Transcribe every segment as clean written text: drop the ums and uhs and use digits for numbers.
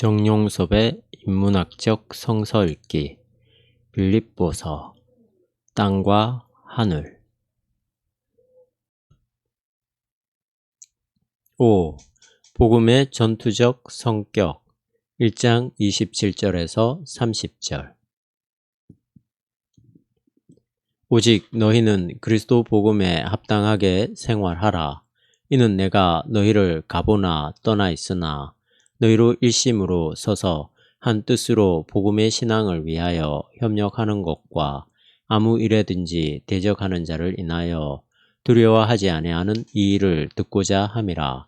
정용섭의 인문학적 성서 읽기 빌립보서 땅과 하늘 5. 복음의 전투적 성격 1장 27절에서 30절 오직 너희는 그리스도 복음에 합당하게 생활하라. 이는 내가 너희를 가보나 떠나 있으나 너희로 일심으로 서서 한 뜻으로 복음의 신앙을 위하여 협력하는 것과 아무 일에든지 대적하는 자를 인하여 두려워하지 아니하는 이 일을 듣고자 함이라.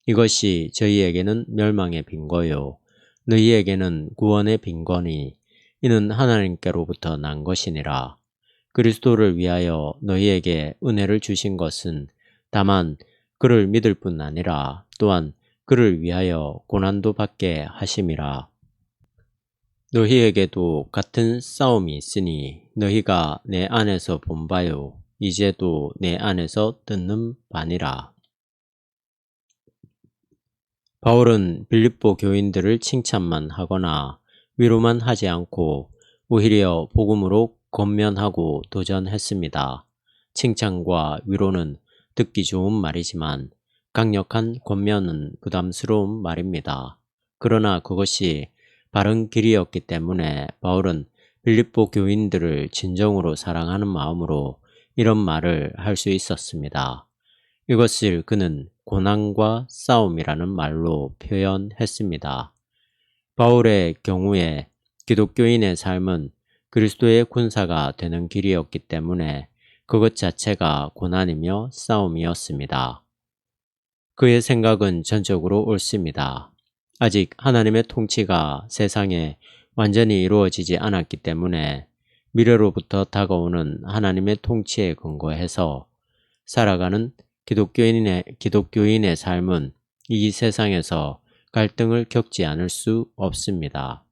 이것이 저희에게는 멸망의 빈거요 너희에게는 구원의 빈거니 이는 하나님께로부터 난 것이니라. 그리스도를 위하여 너희에게 은혜를 주신 것은 다만 그를 믿을 뿐 아니라 또한 그를 위하여 고난도 받게 하심이라. 너희에게도 같은 싸움이 있으니 너희가 내 안에서 본 바요 이제도 내 안에서 듣는 바니라. 바울은 빌립보 교인들을 칭찬만 하거나 위로만 하지 않고 오히려 복음으로 권면하고 도전했습니다. 칭찬과 위로는 듣기 좋은 말이지만 강력한 권면은 부담스러운 말입니다. 그러나 그것이 바른 길이었기 때문에 바울은 빌립보 교인들을 진정으로 사랑하는 마음으로 이런 말을 할 수 있었습니다. 이것을 그는 고난과 싸움이라는 말로 표현했습니다. 바울의 경우에 기독교인의 삶은 그리스도의 군사가 되는 길이었기 때문에 그것 자체가 고난이며 싸움이었습니다. 그의 생각은 전적으로 옳습니다. 아직 하나님의 통치가 세상에 완전히 이루어지지 않았기 때문에 미래로부터 다가오는 하나님의 통치에 근거해서 살아가는 기독교인의 삶은 이 세상에서 갈등을 겪지 않을 수 없습니다.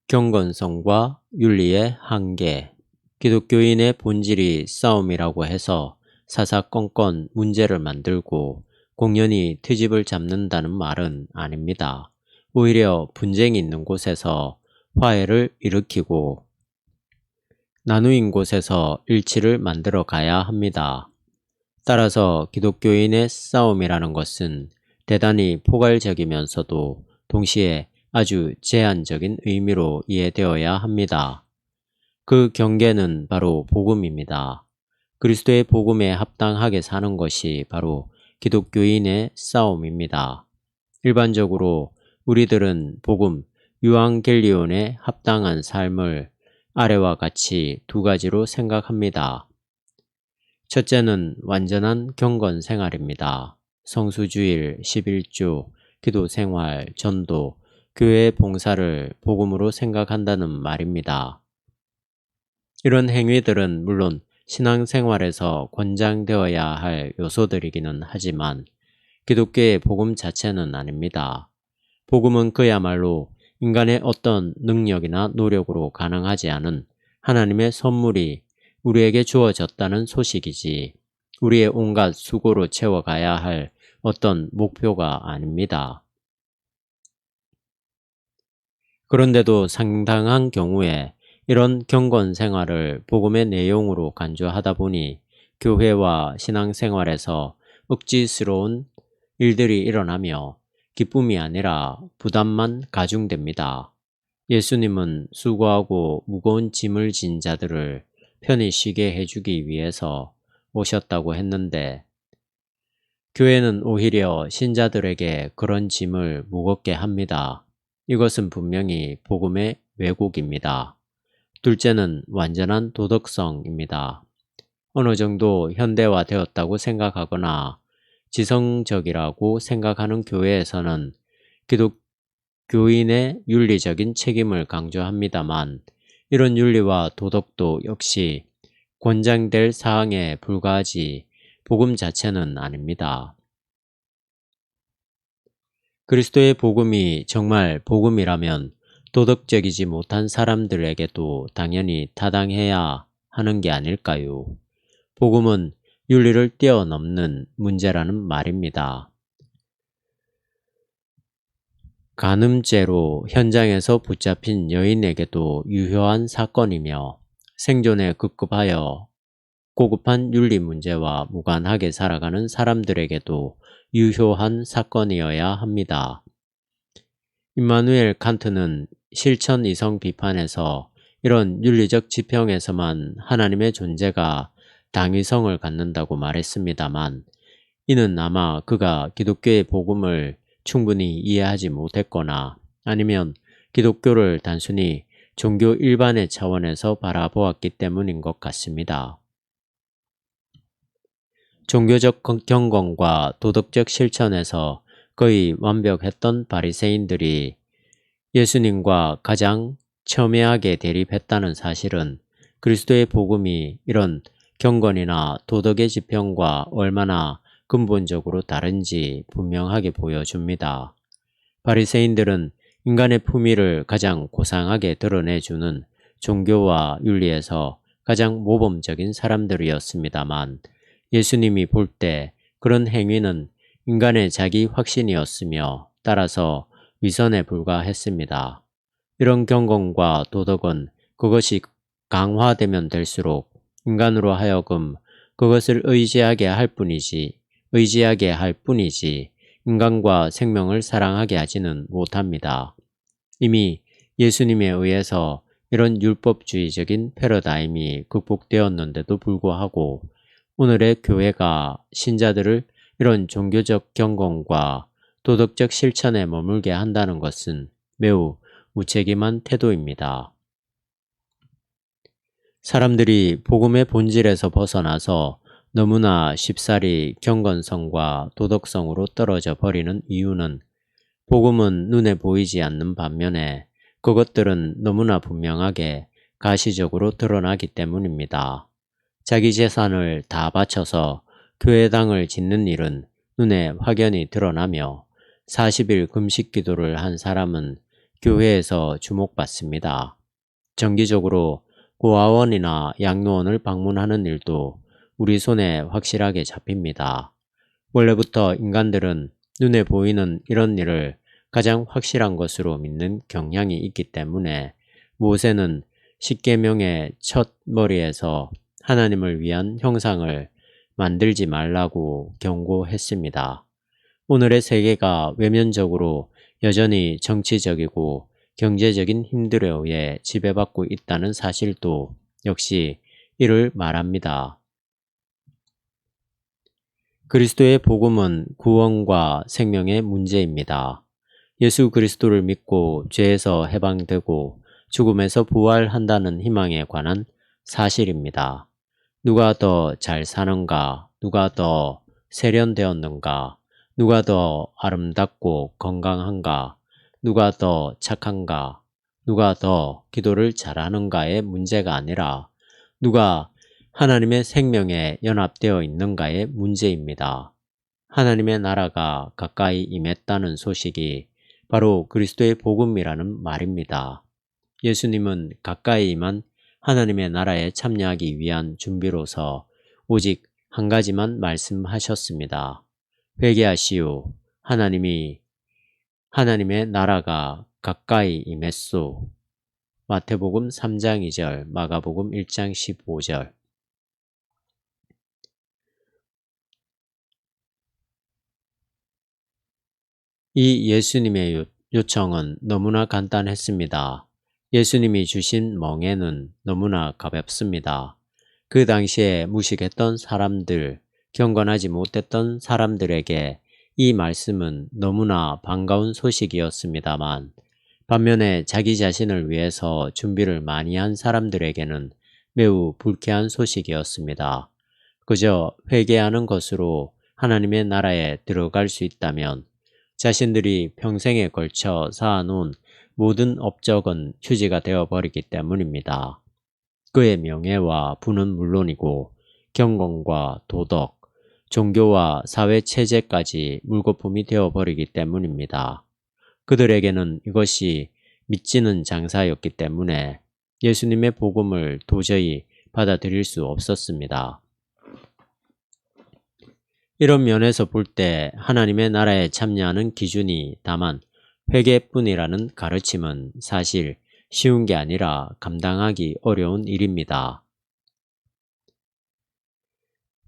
경건성과 윤리의 한계 기독교인의 본질이 싸움이라고 해서 사사건건 문제를 만들고 공연히 트집을 잡는다는 말은 아닙니다. 오히려 분쟁이 있는 곳에서 화해를 일으키고 나누인 곳에서 일치를 만들어 가야 합니다. 따라서 기독교인의 싸움이라는 것은 대단히 포괄적이면서도 동시에 아주 제한적인 의미로 이해되어야 합니다. 그 경계는 바로 복음입니다. 그리스도의 복음에 합당하게 사는 것이 바로 기독교인의 싸움입니다. 일반적으로 우리들은 복음, 유앙겔리온에 합당한 삶을 아래와 같이 두 가지로 생각합니다. 첫째는 완전한 경건 생활입니다. 성수주일, 11주, 기도생활, 전도, 교회 봉사를 복음으로 생각한다는 말입니다. 이런 행위들은 물론 신앙생활에서 권장되어야 할 요소들이기는 하지만 기독교의 복음 자체는 아닙니다. 복음은 그야말로 인간의 어떤 능력이나 노력으로 가능하지 않은 하나님의 선물이 우리에게 주어졌다는 소식이지 우리의 온갖 수고로 채워가야 할 어떤 목표가 아닙니다. 그런데도 상당한 경우에 이런 경건 생활을 복음의 내용으로 간주하다 보니 교회와 신앙생활에서 억지스러운 일들이 일어나며 기쁨이 아니라 부담만 가중됩니다. 예수님은 수고하고 무거운 짐을 진 자들을 편히 쉬게 해주기 위해서 오셨다고 했는데 교회는 오히려 신자들에게 그런 짐을 무겁게 합니다. 이것은 분명히 복음의 왜곡입니다. 둘째는 완전한 도덕성입니다. 어느 정도 현대화되었다고 생각하거나 지성적이라고 생각하는 교회에서는 기독교인의 윤리적인 책임을 강조합니다만 이런 윤리와 도덕도 역시 권장될 사항에 불과하지 복음 자체는 아닙니다. 그리스도의 복음이 정말 복음이라면 도덕적이지 못한 사람들에게도 당연히 타당해야 하는 게 아닐까요? 복음은 윤리를 뛰어넘는 문제라는 말입니다. 간음죄로 현장에서 붙잡힌 여인에게도 유효한 사건이며 생존에 급급하여 고급한 윤리 문제와 무관하게 살아가는 사람들에게도 유효한 사건이어야 합니다. 임마누엘 칸트는 실천 이성 비판에서 이런 윤리적 지평에서만 하나님의 존재가 당위성을 갖는다고 말했습니다만, 이는 아마 그가 기독교의 복음을 충분히 이해하지 못했거나 아니면 기독교를 단순히 종교 일반의 차원에서 바라보았기 때문인 것 같습니다. 종교적 경건과 도덕적 실천에서 거의 완벽했던 바리새인들이 예수님과 가장 첨예하게 대립했다는 사실은 그리스도의 복음이 이런 경건이나 도덕의 지평과 얼마나 근본적으로 다른지 분명하게 보여줍니다. 바리새인들은 인간의 품위를 가장 고상하게 드러내주는 종교와 윤리에서 가장 모범적인 사람들이었습니다만, 예수님이 볼 때 그런 행위는 인간의 자기 확신이었으며 따라서 위선에 불과했습니다. 이런 경건과 도덕은 그것이 강화되면 될수록 인간으로 하여금 그것을 의지하게 할 뿐이지 인간과 생명을 사랑하게 하지는 못합니다. 이미 예수님에 의해서 이런 율법주의적인 패러다임이 극복되었는데도 불구하고 오늘의 교회가 신자들을 이런 종교적 경건과 도덕적 실천에 머물게 한다는 것은 매우 무책임한 태도입니다. 사람들이 복음의 본질에서 벗어나서 너무나 쉽사리 경건성과 도덕성으로 떨어져 버리는 이유는 복음은 눈에 보이지 않는 반면에 그것들은 너무나 분명하게 가시적으로 드러나기 때문입니다. 자기 재산을 다 바쳐서 교회당을 짓는 일은 눈에 확연히 드러나며 40일 금식 기도를 한 사람은 교회에서 주목받습니다. 정기적으로 고아원이나 양로원을 방문하는 일도 우리 손에 확실하게 잡힙니다. 원래부터 인간들은 눈에 보이는 이런 일을 가장 확실한 것으로 믿는 경향이 있기 때문에 모세는 십계명의 첫 머리에서 하나님을 위한 형상을 만들지 말라고 경고했습니다. 오늘의 세계가 외면적으로 여전히 정치적이고 경제적인 힘들에 의해 지배받고 있다는 사실도 역시 이를 말합니다. 그리스도의 복음은 구원과 생명의 문제입니다. 예수 그리스도를 믿고 죄에서 해방되고 죽음에서 부활한다는 희망에 관한 사실입니다. 누가 더 잘 사는가? 누가 더 세련되었는가? 누가 더 아름답고 건강한가? 누가 더 착한가? 누가 더 기도를 잘하는가의 문제가 아니라 누가 하나님의 생명에 연합되어 있는가의 문제입니다. 하나님의 나라가 가까이 임했다는 소식이 바로 그리스도의 복음이라는 말입니다. 예수님은 가까이 임한 하나님의 나라에 참여하기 위한 준비로서 오직 한 가지만 말씀하셨습니다. 회개하시오. 하나님의 나라가 가까이 임했소. 마태복음 3장 2절, 마가복음 1장 15절. 이 예수님의 요청은 너무나 간단했습니다. 예수님이 주신 멍에는 너무나 가볍습니다. 그 당시에 무식했던 사람들, 경건하지 못했던 사람들에게 이 말씀은 너무나 반가운 소식이었습니다만, 반면에 자기 자신을 위해서 준비를 많이 한 사람들에게는 매우 불쾌한 소식이었습니다. 그저 회개하는 것으로 하나님의 나라에 들어갈 수 있다면 자신들이 평생에 걸쳐 쌓아놓은 모든 업적은 휴지가 되어버리기 때문입니다. 그의 명예와 부는 물론이고 경건과 도덕, 종교와 사회체제까지 물거품이 되어버리기 때문입니다. 그들에게는 이것이 믿지는 장사였기 때문에 예수님의 복음을 도저히 받아들일 수 없었습니다. 이런 면에서 볼 때 하나님의 나라에 참여하는 기준이 다만 회개뿐이라는 가르침은 사실 쉬운 게 아니라 감당하기 어려운 일입니다.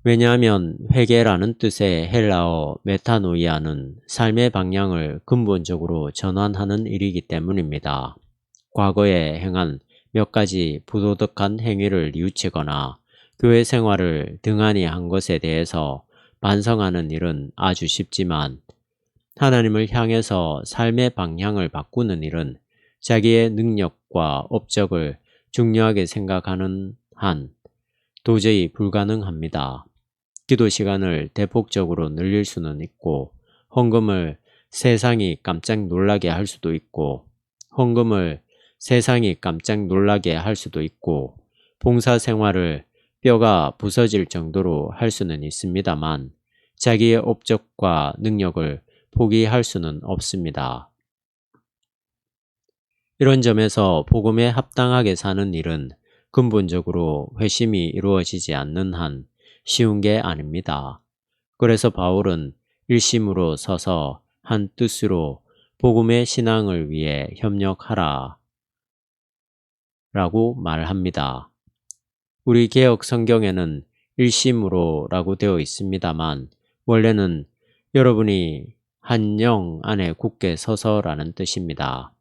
왜냐하면 회개라는 뜻의 헬라어 메타노이아는 삶의 방향을 근본적으로 전환하는 일이기 때문입니다. 과거에 행한 몇 가지 부도덕한 행위를 뉘우치거나 교회 생활을 등한히 한 것에 대해서 반성하는 일은 아주 쉽지만 하나님을 향해서 삶의 방향을 바꾸는 일은 자기의 능력과 업적을 중요하게 생각하는 한 도저히 불가능합니다. 기도 시간을 대폭적으로 늘릴 수는 있고 헌금을 세상이 깜짝 놀라게 할 수도 있고 헌금을 세상이 깜짝 놀라게 할 수도 있고 봉사 생활을 뼈가 부서질 정도로 할 수는 있습니다만 자기의 업적과 능력을 포기할 수는 없습니다. 이런 점에서 복음에 합당하게 사는 일은 근본적으로 회심이 이루어지지 않는 한 쉬운 게 아닙니다. 그래서 바울은 일심으로 서서 한 뜻으로 복음의 신앙을 위해 협력하라 라고 말합니다. 우리 개역 성경에는 일심으로 라고 되어 있습니다만 원래는 여러분이 한 영 안에 굳게 서서라는 뜻입니다.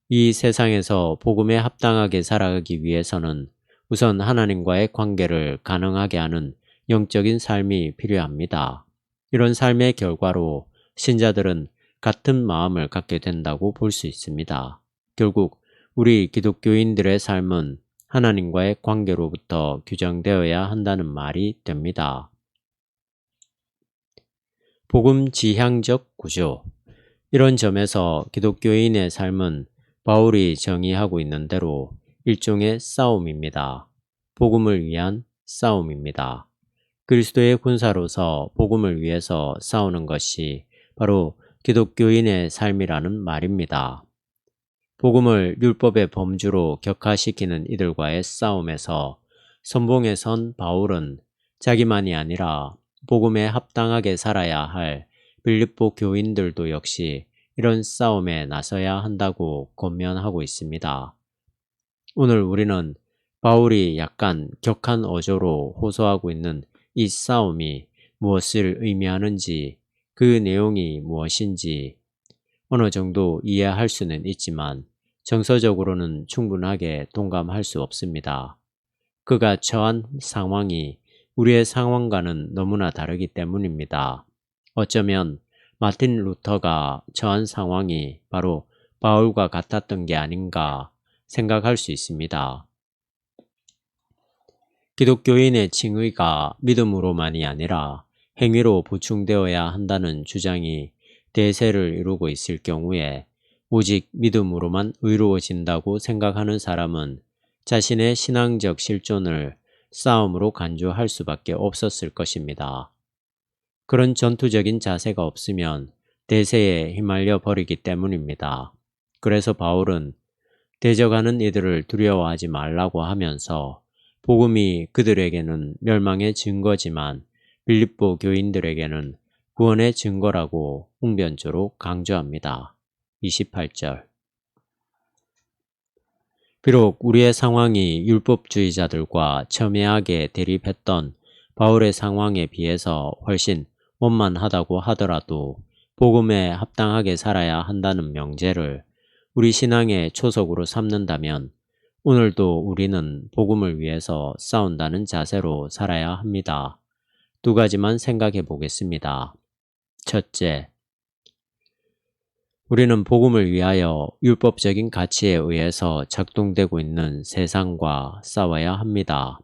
이 세상에서 복음에 합당하게 살아가기 위해서는 우선 하나님과의 관계를 가능하게 하는 영적인 삶이 필요합니다. 이런 삶의 결과로 신자들은 같은 마음을 갖게 된다고 볼 수 있습니다. 결국 우리 기독교인들의 삶은 하나님과의 관계로부터 규정되어야 한다는 말이 됩니다. 복음 지향적 구조. 이런 점에서 기독교인의 삶은 바울이 정의하고 있는 대로 일종의 싸움입니다. 복음을 위한 싸움입니다. 그리스도의 군사로서 복음을 위해서 싸우는 것이 바로 기독교인의 삶이라는 말입니다. 복음을 율법의 범주로 격화시키는 이들과의 싸움에서 선봉에 선 바울은 자기만이 아니라 복음에 합당하게 살아야 할 빌립보 교인들도 역시 이런 싸움에 나서야 한다고 권면하고 있습니다. 오늘 우리는 바울이 약간 격한 어조로 호소하고 있는 이 싸움이 무엇을 의미하는지, 그 내용이 무엇인지 어느 정도 이해할 수는 있지만 정서적으로는 충분하게 동감할 수 없습니다. 그가 처한 상황이 우리의 상황과는 너무나 다르기 때문입니다. 어쩌면 마틴 루터가 처한 상황이 바로 바울과 같았던 게 아닌가 생각할 수 있습니다. 기독교인의 칭의가 믿음으로만이 아니라 행위로 보충되어야 한다는 주장이 대세를 이루고 있을 경우에 오직 믿음으로만 의로워진다고 생각하는 사람은 자신의 신앙적 실존을 싸움으로 간주할 수밖에 없었을 것입니다. 그런 전투적인 자세가 없으면 대세에 휘말려 버리기 때문입니다. 그래서 바울은 대적하는 이들을 두려워하지 말라고 하면서 복음이 그들에게는 멸망의 증거지만 빌립보 교인들에게는 구원의 증거라고 웅변조로 강조합니다. 28절. 비록 우리의 상황이 율법주의자들과 첨예하게 대립했던 바울의 상황에 비해서 훨씬 원만하다고 하더라도 복음에 합당하게 살아야 한다는 명제를 우리 신앙의 초석으로 삼는다면 오늘도 우리는 복음을 위해서 싸운다는 자세로 살아야 합니다. 두 가지만 생각해 보겠습니다. 첫째, 우리는 복음을 위하여 율법적인 가치에 의해서 작동되고 있는 세상과 싸워야 합니다.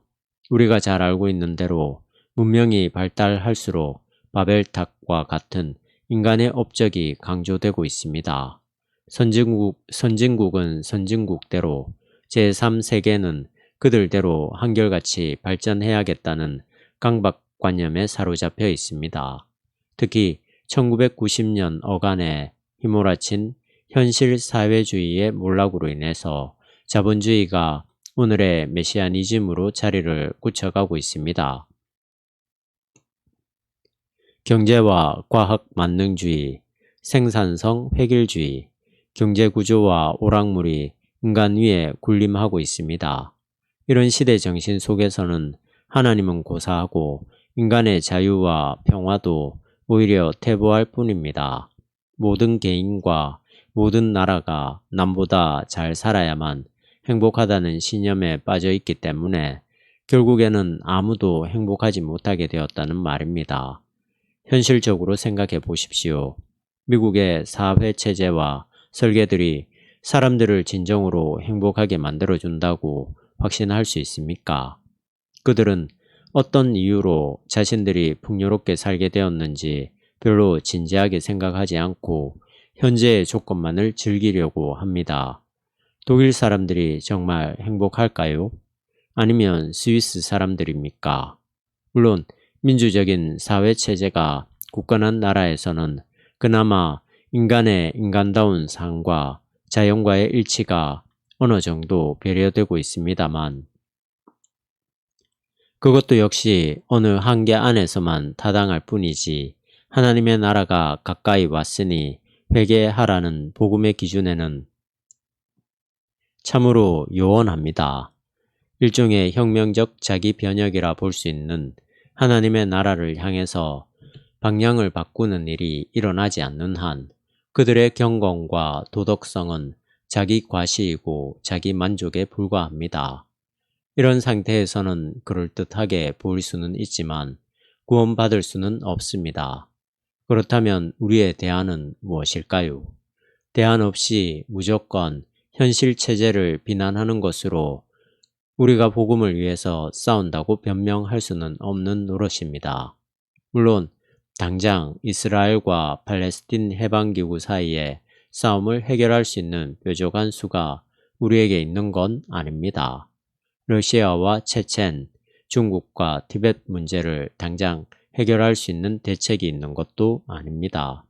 우리가 잘 알고 있는 대로 문명이 발달할수록 바벨탑과 같은 인간의 업적이 강조되고 있습니다. 선진국은 선진국대로 제3세계는 그들대로 한결같이 발전해야겠다는 강박관념에 사로잡혀 있습니다. 특히 1990년 어간에 휘몰아친 현실 사회주의의 몰락으로 인해서 자본주의가 오늘의 메시아니즘으로 자리를 굳혀가고 있습니다. 경제와 과학 만능주의, 생산성 획일주의, 경제구조와 오락물이 인간 위에 군림하고 있습니다. 이런 시대 정신 속에서는 하나님은 고사하고 인간의 자유와 평화도 오히려 퇴보할 뿐입니다. 모든 개인과 모든 나라가 남보다 잘 살아야만 행복하다는 신념에 빠져 있기 때문에 결국에는 아무도 행복하지 못하게 되었다는 말입니다. 현실적으로 생각해 보십시오. 미국의 사회체제와 설계들이 사람들을 진정으로 행복하게 만들어준다고 확신할 수 있습니까? 그들은 어떤 이유로 자신들이 풍요롭게 살게 되었는지 별로 진지하게 생각하지 않고 현재의 조건만을 즐기려고 합니다. 독일 사람들이 정말 행복할까요? 아니면 스위스 사람들입니까? 물론 민주적인 사회체제가 굳건한 나라에서는 그나마 인간의 인간다운 삶과 자연과의 일치가 어느 정도 배려되고 있습니다만 그것도 역시 어느 한계 안에서만 타당할 뿐이지 하나님의 나라가 가까이 왔으니 회개하라는 복음의 기준에는 참으로 요원합니다. 일종의 혁명적 자기 변혁이라 볼 수 있는 하나님의 나라를 향해서 방향을 바꾸는 일이 일어나지 않는 한 그들의 경건과 도덕성은 자기 과시이고 자기 만족에 불과합니다. 이런 상태에서는 그럴듯하게 보일 수는 있지만 구원받을 수는 없습니다. 그렇다면 우리의 대안은 무엇일까요? 대안 없이 무조건 현실 체제를 비난하는 것으로 우리가 복음을 위해서 싸운다고 변명할 수는 없는 노릇입니다. 물론 당장 이스라엘과 팔레스틴 해방기구 사이의 싸움을 해결할 수 있는 뾰족한 수가 우리에게 있는 건 아닙니다. 러시아와 체첸, 중국과 티벳 문제를 당장 해결할 수 있는 대책이 있는 것도 아닙니다.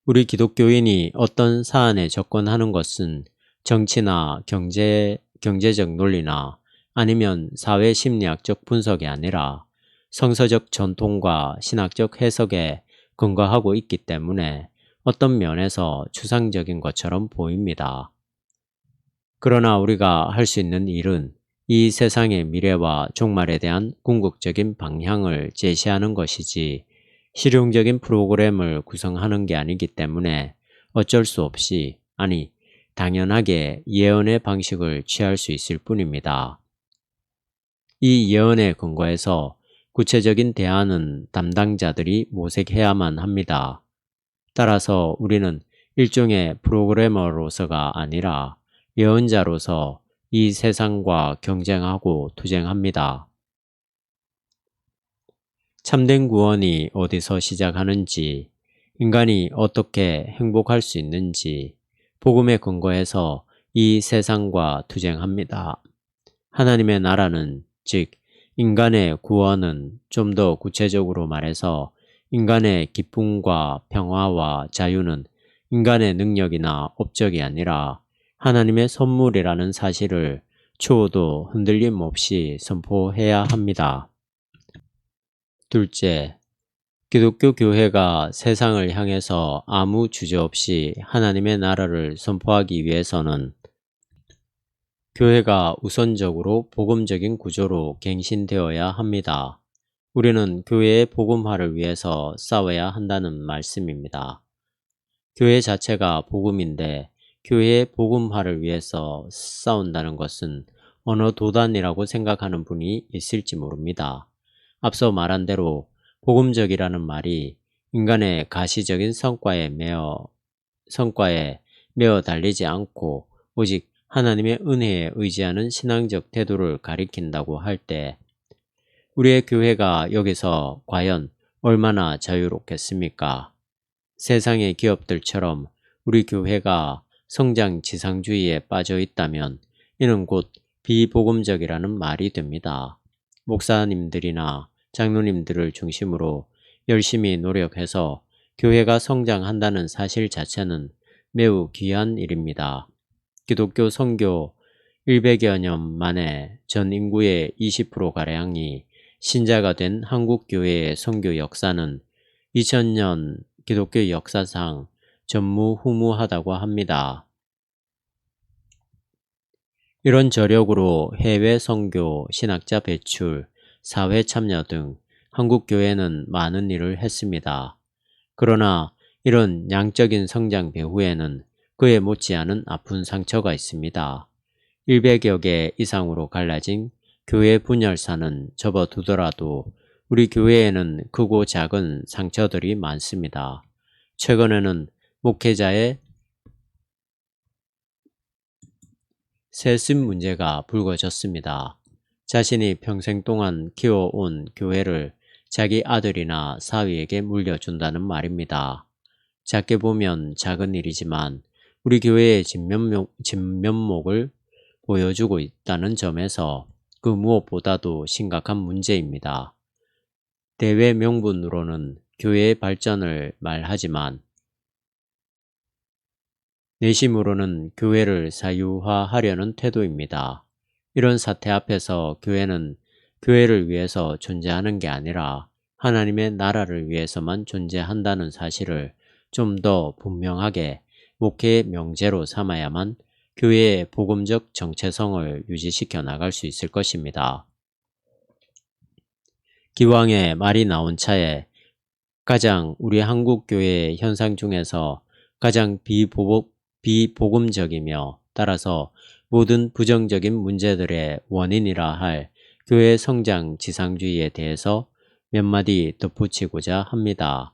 우리 기독교인이 어떤 사안에 접근하는 것은 정치나 경제적 논리나 아니면 사회심리학적 분석이 아니라 성서적 전통과 신학적 해석에 근거하고 있기 때문에 어떤 면에서 추상적인 것처럼 보입니다. 그러나 우리가 할 수 있는 일은 이 세상의 미래와 종말에 대한 궁극적인 방향을 제시하는 것이지 실용적인 프로그램을 구성하는 게 아니기 때문에 어쩔 수 없이, 아니 당연하게 예언의 방식을 취할 수 있을 뿐입니다. 이 예언에 근거해서 구체적인 대안은 담당자들이 모색해야만 합니다. 따라서 우리는 일종의 프로그래머로서가 아니라 예언자로서 이 세상과 경쟁하고 투쟁합니다. 참된 구원이 어디서 시작하는지, 인간이 어떻게 행복할 수 있는지 복음에 근거해서 이 세상과 투쟁합니다. 하나님의 나라는, 즉 인간의 구원은 좀 더 구체적으로 말해서 인간의 기쁨과 평화와 자유는 인간의 능력이나 업적이 아니라 하나님의 선물이라는 사실을 추호도 흔들림 없이 선포해야 합니다. 둘째, 기독교 교회가 세상을 향해서 아무 주저없이 하나님의 나라를 선포하기 위해서는 교회가 우선적으로 복음적인 구조로 갱신되어야 합니다. 우리는 교회의 복음화를 위해서 싸워야 한다는 말씀입니다. 교회 자체가 복음인데 교회의 복음화를 위해서 싸운다는 것은 어느 도단이라고 생각하는 분이 있을지 모릅니다. 앞서 말한 대로 복음적이라는 말이 인간의 가시적인 성과에 매어 달리지 않고 오직 하나님의 은혜에 의지하는 신앙적 태도를 가리킨다고 할 때 우리의 교회가 여기서 과연 얼마나 자유롭겠습니까? 세상의 기업들처럼 우리 교회가 성장 지상주의에 빠져 있다면 이는 곧 비복음적이라는 말이 됩니다. 목사님들이나 장로님들을 중심으로 열심히 노력해서 교회가 성장한다는 사실 자체는 매우 귀한 일입니다. 기독교 선교 100여 년 만에 전 인구의 20%가량이 신자가 된 한국 교회의 선교 역사는 2000년 기독교 역사상 전무후무하다고 합니다. 이런 저력으로 해외 선교, 신학자 배출, 사회 참여 등 한국 교회는 많은 일을 했습니다. 그러나 이런 양적인 성장 배후에는 그에 못지않은 아픈 상처가 있습니다. 100여 개 이상으로 갈라진 교회 분열사는 접어두더라도 우리 교회에는 크고 작은 상처들이 많습니다. 최근에는 목회자의 세습 문제가 불거졌습니다. 자신이 평생 동안 키워온 교회를 자기 아들이나 사위에게 물려준다는 말입니다. 작게 보면 작은 일이지만 우리 교회의 진면목을 보여주고 있다는 점에서 그 무엇보다도 심각한 문제입니다. 대외 명분으로는 교회의 발전을 말하지만 내심으로는 교회를 사유화하려는 태도입니다. 이런 사태 앞에서 교회는 교회를 위해서 존재하는 게 아니라 하나님의 나라를 위해서만 존재한다는 사실을 좀 더 분명하게 목회의 명제로 삼아야만 교회의 복음적 정체성을 유지시켜 나갈 수 있을 것입니다. 기왕에 말이 나온 차에 가장 우리 한국 교회의 현상 중에서 가장 비복음적이며 따라서 모든 부정적인 문제들의 원인이라 할 교회 성장 지상주의에 대해서 몇 마디 덧붙이고자 합니다.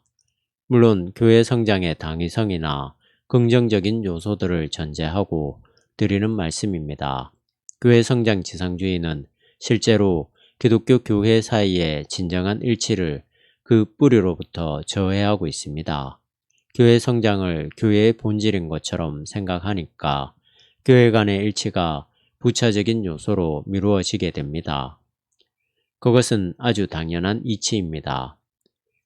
물론 교회 성장의 당위성이나 긍정적인 요소들을 전제하고 드리는 말씀입니다. 교회 성장 지상주의는 실제로 기독교 교회 사이의 진정한 일치를 그 뿌리로부터 저해하고 있습니다. 교회 성장을 교회의 본질인 것처럼 생각하니까 교회 간의 일치가 부차적인 요소로 미루어지게 됩니다. 그것은 아주 당연한 이치입니다.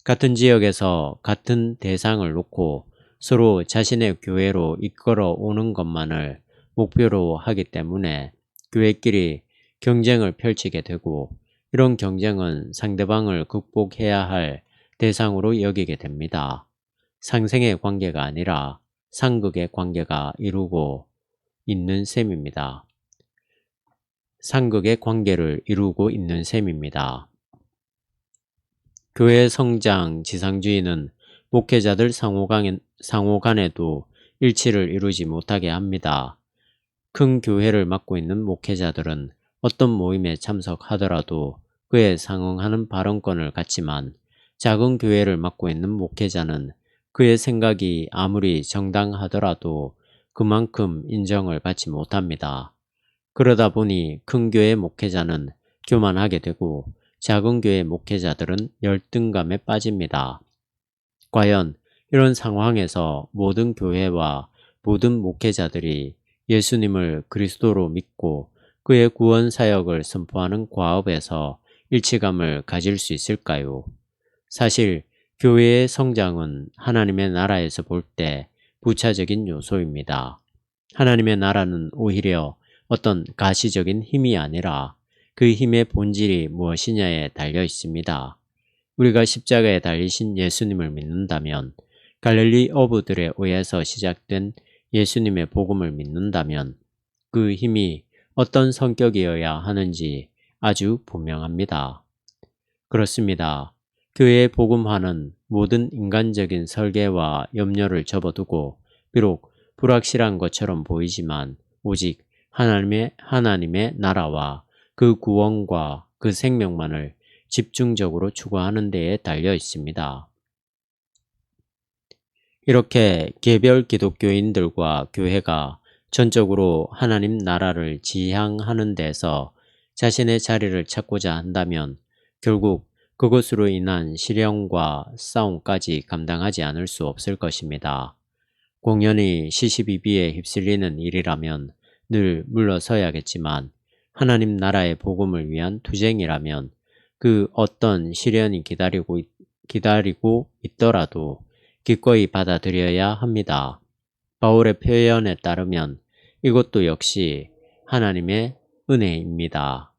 같은 지역에서 같은 대상을 놓고 서로 자신의 교회로 이끌어 오는 것만을 목표로 하기 때문에 교회끼리 경쟁을 펼치게 되고 이런 경쟁은 상대방을 극복해야 할 대상으로 여기게 됩니다. 상생의 관계가 아니라 상극의 관계가 이루고 있는 셈입니다. 상극의 관계를 이루고 있는 셈입니다. 교회 성장 지상주의는 목회자들 상호 간에도 일치를 이루지 못하게 합니다. 큰 교회를 맡고 있는 목회자들은 어떤 모임에 참석하더라도 그에 상응하는 발언권을 갖지만 작은 교회를 맡고 있는 목회자는 그의 생각이 아무리 정당하더라도 그만큼 인정을 받지 못합니다. 그러다 보니 큰 교회 목회자는 교만하게 되고 작은 교회 목회자들은 열등감에 빠집니다. 과연 이런 상황에서 모든 교회와 모든 목회자들이 예수님을 그리스도로 믿고 그의 구원 사역을 선포하는 과업에서 일치감을 가질 수 있을까요? 사실 교회의 성장은 하나님의 나라에서 볼 때 부차적인 요소입니다. 하나님의 나라는 오히려 어떤 가시적인 힘이 아니라 그 힘의 본질이 무엇이냐에 달려 있습니다. 우리가 십자가에 달리신 예수님을 믿는다면, 갈릴리 어부들에 의해서 시작된 예수님의 복음을 믿는다면 그 힘이 어떤 성격이어야 하는지 아주 분명합니다. 그렇습니다. 교회의 복음화는 모든 인간적인 설계와 염려를 접어두고 비록 불확실한 것처럼 보이지만 오직 하나님의 나라와 그 구원과 그 생명만을 집중적으로 추구하는 데에 달려 있습니다. 이렇게 개별 기독교인들과 교회가 전적으로 하나님 나라를 지향하는 데서 자신의 자리를 찾고자 한다면 결국 그것으로 인한 시련과 싸움까지 감당하지 않을 수 없을 것입니다. 공연히 시시비비에 휩쓸리는 일이라면 늘 물러서야겠지만 하나님 나라의 복음을 위한 투쟁이라면 그 어떤 시련이 기다리고 있더라도 기꺼이 받아들여야 합니다. 바울의 표현에 따르면 이것도 역시 하나님의 은혜입니다.